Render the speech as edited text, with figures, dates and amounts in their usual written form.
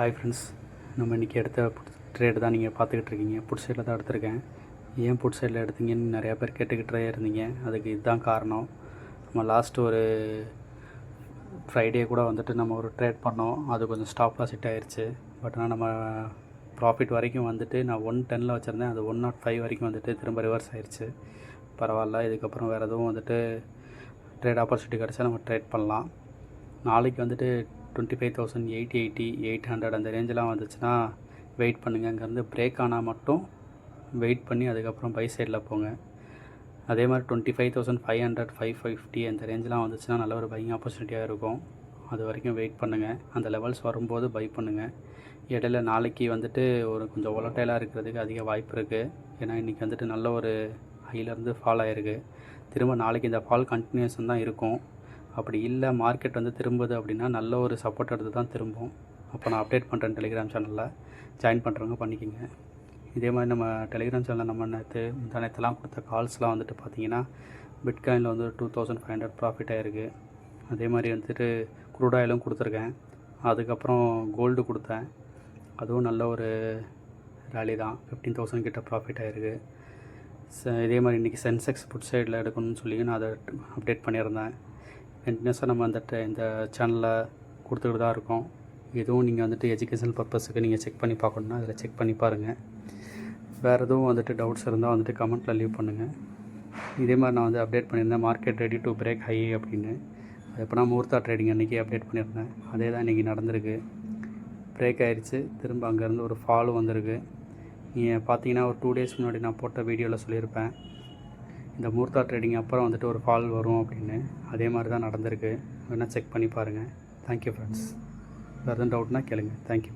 Hi friends, நம்ம இன்றைக்கி எடுத்த ட்ரேடு தான் நீங்கள் பார்த்துக்கிட்டு இருக்கீங்க. புட் சைடில் தான் எடுத்திருக்கேன். ஏன் புட் சைடில் எடுத்தீங்கன்னு நிறையா பேர் கேட்டுக்கிட்டே இருந்தீங்க. அதுக்கு இதுதான் காரணம். நம்ம லாஸ்ட்டு ஒரு ஃப்ரைடே கூட வந்துட்டு நம்ம ஒரு ட்ரேட் பண்ணோம். அது கொஞ்சம் ஸ்டாப் லாஸ் ஹிட் ஆயிடுச்சு. பட் ஆனால் நம்ம ப்ராஃபிட் வரைக்கும் வந்துட்டு நான் 110 வச்சுருந்தேன். அது 105 வரைக்கும் வந்துட்டு திரும்ப ரிவர்ஸ் ஆயிடுச்சு. பரவாயில்ல, இதுக்கப்புறம் வேறு எதுவும் வந்துட்டு ட்ரேட் ஆப்பர்ச்சுனிட்டி கிடச்சா நம்ம ட்ரேட் பண்ணலாம். நாளைக்கு வந்துட்டு 25,000, 880, 800 அந்த ரேஞ்செலாம் வந்துச்சுன்னா வெயிட் பண்ணுங்கள். அங்கேருந்து பிரேக் ஆனால் மட்டும் வெயிட் பண்ணி அதுக்கப்புறம் பை சைடில் போங்க. அதே மாதிரி 25,500, 550 அந்த ரேஞ்செலாம் வந்துச்சுன்னா நல்ல ஒரு பையிங் ஆப்பர்ச்சுனிட்டியாக இருக்கும். அது வரைக்கும் வெயிட் பண்ணுங்கள். அந்த லெவல்ஸ் வரும்போது பை பண்ணுங்கள். இடையில நாளைக்கு வந்துட்டு ஒரு கொஞ்சம் ஒலட்டைலாக இருக்கிறதுக்கு அதிக வாய்ப்பு இருக்குது. ஏன்னா இன்றைக்கி வந்துட்டு நல்ல ஒரு ஹையிலேருந்து ஃபால் ஆகிருக்கு. திரும்ப நாளைக்கு இந்த ஃபால் கண்டினியூஷன் தான் இருக்கும். அப்படி இல்லை, மார்க்கெட் வந்து திரும்புது அப்படின்னா நல்ல ஒரு சப்போர்ட் எடுத்து தான் திரும்பும். அப்போ நான் அப்டேட் பண்ணுறேன் டெலிகிராம் சேனலில். ஜாயின் பண்ணுறவங்க பண்ணிக்கோங்க. இதே மாதிரி நம்ம டெலிகிராம் சேனலில் நம்ம நேற்றுலாம் கொடுத்த கால்ஸ்லாம் வந்துட்டு பார்த்தீங்கன்னா பிட்காயினில் வந்து 2,500 ப்ராஃபிட் ஆகிருக்கு. அதே மாதிரி வந்துட்டு க்ரூட் ஆயிலும் கொடுத்துருக்கேன். அதுக்கப்புறம் கோல்டு கொடுத்தேன். அதுவும் நல்ல ஒரு ரேலி தான். 15,000 கிட்ட ப்ராஃபிட் ஆகிருக்கு. இதே மாதிரி இன்றைக்கி சென்செக்ஸ் புட் சைடில் எடுக்கணும்னு சொல்லி நான் அதை அப்டேட் பண்ணியிருந்தேன். கண்டினியூஸாக நம்ம இந்த சேனலில் கொடுத்துக்கிட்டு தான் இருக்கோம். எதுவும் நீங்கள் வந்துட்டு எஜுகேஷனல் பர்பஸுக்கு நீங்கள் செக் பண்ணி பார்க்கணுன்னா அதில் செக் பண்ணி பாருங்கள். வேறு எதுவும் வந்துட்டு டவுட்ஸ் இருந்தால் வந்துட்டு கமெண்ட்டில் லீவ் பண்ணுங்கள். இதே மாதிரி நான் வந்து அப்டேட் பண்ணியிருந்தேன் market ready to break high அப்படின்னு. அது எப்போனா முகூர்த்தா ட்ரேடிங் அன்றைக்கி அப்டேட் பண்ணியிருந்தேன். அதே தான் இன்றைக்கி நடந்திருக்கு. பிரேக் ஆகிடுச்சு. திரும்ப அங்கேருந்து ஒரு ஃபாலும் வந்திருக்கு. நீங்கள் பார்த்தீங்கன்னா ஒரு 2 days முன்னாடி நான் போட்ட வீடியோவில் சொல்லியிருப்பேன், இந்த முகூர்த்தா ட்ரேடிங் அப்புறம் வந்துட்டு ஒரு ஃபால் வரும் அப்படின்னு. அதே மாதிரி தான் நடந்திருக்கு. வேணால் செக் பண்ணி பாருங்கள். Thank you friends. வேறு எதுவும் டவுட்னா கேளுங்க. தேங்க்யூ.